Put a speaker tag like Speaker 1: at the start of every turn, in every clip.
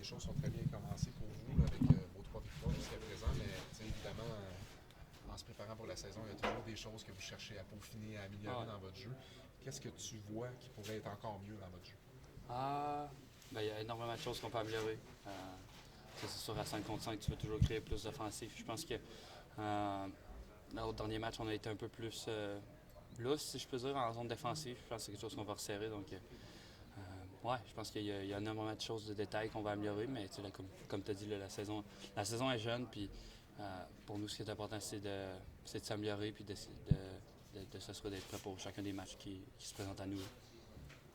Speaker 1: choses sont très bien commencées pour vous là, avec vos 3 victoires jusqu'à présent, mais évidemment, en se préparant pour la saison, il y a toujours des choses que vous cherchez à peaufiner, à améliorer dans votre jeu. Qu'est-ce que tu vois qui pourrait être encore mieux dans votre jeu?
Speaker 2: Il y a énormément de choses qu'on peut améliorer. C'est sûr, à 5 contre 5, tu veux toujours créer plus d'offensifs. Je pense que au dernier match, on a été un peu plus lousse, si je peux dire, en zone défensive. Je pense que c'est quelque chose qu'on va resserrer. Donc, je pense qu'il y a énormément de choses de détails qu'on va améliorer, mais là, comme tu as dit, là, la saison est jeune. Puis, pour nous, ce qui est important, c'est de s'améliorer puis de s'assurer d'être prêt pour chacun des matchs qui se présentent à nous.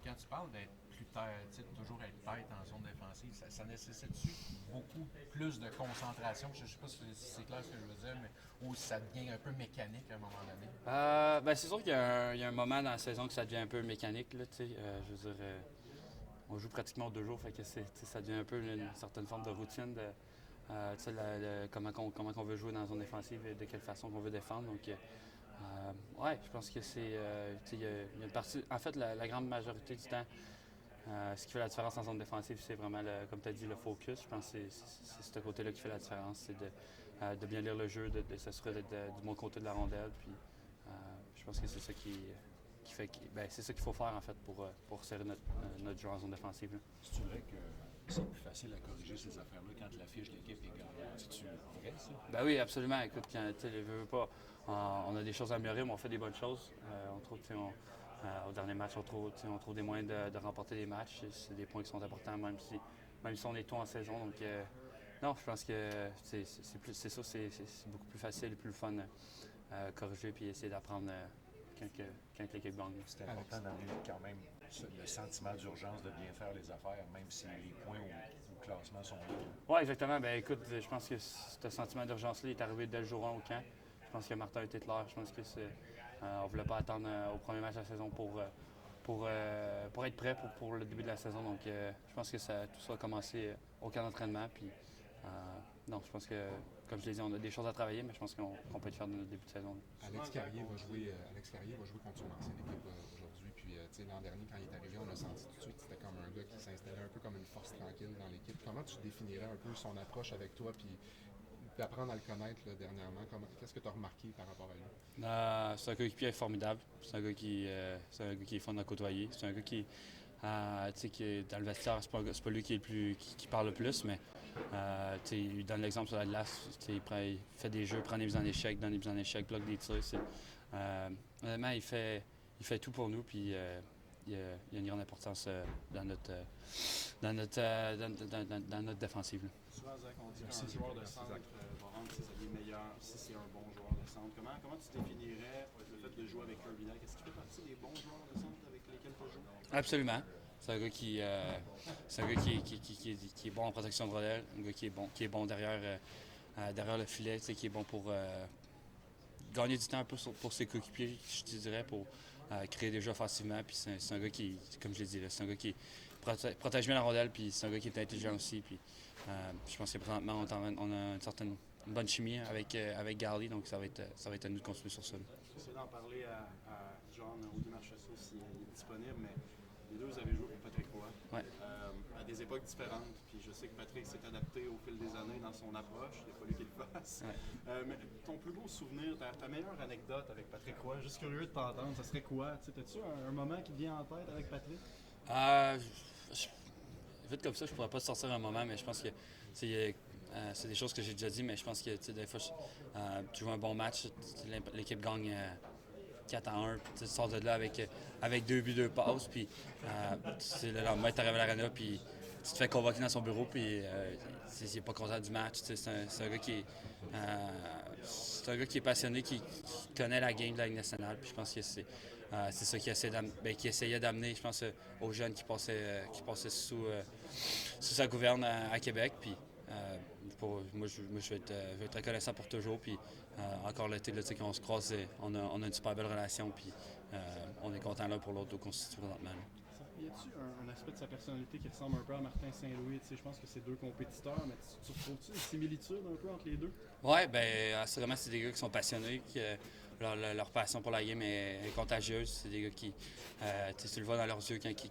Speaker 3: Quand tu parles d'être plus tête, toujours être tête en zone défensive, ça nécessite-tu beaucoup plus de concentration? Je ne sais pas si c'est clair ce que je veux dire, mais ou si ça devient un peu mécanique à un moment donné?
Speaker 2: C'est sûr qu'il y a un moment dans la saison que ça devient un peu mécanique. Là, je veux dire, on joue pratiquement 2 jours, fait que ça devient un peu une certaine forme de routine de comment on veut jouer dans la zone défensive et de quelle façon on veut défendre. Donc, je pense que c'est. Il y a une partie. En fait, la grande majorité du temps, ce qui fait la différence en zone défensive, c'est vraiment, comme tu as dit, le focus. Je pense que c'est ce côté-là qui fait la différence. C'est de bien lire le jeu, de s'assurer d'être du bon côté de la rondelle. Puis, je pense que c'est ça c'est ça qu'il faut faire en fait pour serrer notre jeu en zone défensive.
Speaker 4: C'est vrai que c'est plus facile à corriger ces affaires-là quand la fiche de l'équipe est gagnante. C'est-tu vrai, ça?
Speaker 2: Ben oui, absolument. Écoute, quand on a des choses à améliorer, mais on fait des bonnes choses. On trouve, au dernier match, on trouve des moyens de remporter des matchs. C'est des points qui sont importants, même si on est tôt en saison. Donc, non, je pense que c'est beaucoup plus facile et plus fun corriger puis essayer d'apprendre quand l'équipe gagne.
Speaker 4: C'est important d'amener quand même le sentiment d'urgence de bien faire les affaires, même si les points au classement sont là.
Speaker 2: Oui, exactement. Ben écoute, je pense que ce sentiment d'urgence-là est arrivé dès le jour 1 au camp. Je pense que Martin a été clair. Je pense que on ne voulait pas attendre au premier match de la saison pour être prêt pour le début de la saison. Donc, je pense que tout ça a commencé au camp d'entraînement. Puis, non, je pense que, comme je l'ai dit, on a des choses à travailler, mais je pense qu'on peut le faire dans notre début de saison.
Speaker 1: Alex Carrier va jouer contre son ancienne équipe aujourd'hui. Puis, l'an dernier, quand il est arrivé, on a senti tout de suite que c'était comme un gars qui s'installait un peu comme une force tranquille dans l'équipe. Comment tu définirais un peu son approche avec toi, puis d'apprendre à le connaître là, dernièrement? Qu'est-ce que tu as remarqué par rapport à lui?
Speaker 2: C'est un coéquipier formidable. C'est un gars qui est fun à côtoyer. C'est un gars qui est dans le vestiaire, c'est pas lui qui parle le plus, mais il donne l'exemple sur la glace. Il fait des jeux, prend des mises en échec, donne des mises en échec, bloque des tirs. Honnêtement, il fait tout pour nous. Puis, il y a une grande importance dans notre défensive. Là.
Speaker 5: Souvent, Zach, on dit qu'un joueur de centre va rendre ses alliés meilleurs si c'est un bon joueur de centre. Comment tu définirais le fait de jouer avec Kirby Dach? Est-ce qu'il fait partie des bons joueurs de centre avec lesquels tu joues?
Speaker 2: Absolument. C'est un gars qui est bon en protection de rondelle, un gars qui est bon derrière le filet, qui est bon pour gagner du temps un peu pour ses coéquipiers, je te dirais, pour créer des jeux offensivement. Puis c'est un gars qui, comme je l'ai dit, c'est un gars qui protège bien la rondelle, puis c'est un gars qui est intelligent aussi. Puis je pense que présentement, on a une bonne chimie avec Garley, donc ça va être à nous de continuer sur ça.
Speaker 5: Je vais essayer d'en parler à John Audimarchesso s'il est disponible, mais les deux, vous avez joué pour Patrick Roy à des époques différentes. Puis je sais que Patrick s'est adapté au fil des années dans son approche. Il a fallu qu'il le fasse. Ouais. Mais ton plus beau souvenir, ta meilleure anecdote avec Patrick Roy, juste curieux de t'entendre, ça serait quoi? As-tu un moment qui te vient en tête avec Patrick?
Speaker 2: Vite comme ça, je pourrais pas te sortir un moment, mais je pense que c'est des choses que j'ai déjà dit, mais je pense que des fois, tu joues un bon match, l'équipe gagne 4-1, tu sors de là avec 2 buts, 2 passes, puis le lendemain, tu arrives à l'arena, puis tu te fais convoquer dans son bureau, puis il n'est pas content du match. C'est un gars qui est passionné, qui connaît la game de la Ligue nationale, puis je pense que c'est ça qu'il essayait d'amener, je pense, aux jeunes qui passaient sous sa gouverne à Québec. Puis, moi, je vais être reconnaissant pour toujours. Puis, encore l'été, quand on se croise, on a une super belle relation. Puis, on est content l'un pour l'autre au constitue présentement.
Speaker 5: Y a-tu un aspect de sa personnalité qui ressemble un peu à Martin Saint-Louis? Je pense que c'est 2 compétiteurs, mais tu retrouves-tu des similitudes un peu entre les deux?
Speaker 2: Oui, bien, assurément, c'est des gars qui sont passionnés, leur passion pour la game est contagieuse. C'est des gars qui, tu le vois dans leurs yeux quand ils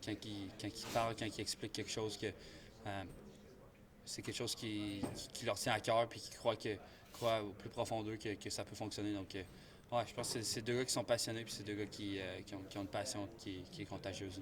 Speaker 2: parlent, quand ils expliquent quelque chose, que c'est quelque chose qui leur tient à cœur puis qui croient au plus profond d'eux que ça peut fonctionner. Donc, ouais, je pense que c'est deux gars qui sont passionnés puis c'est deux gars qui ont une passion qui est contagieuse.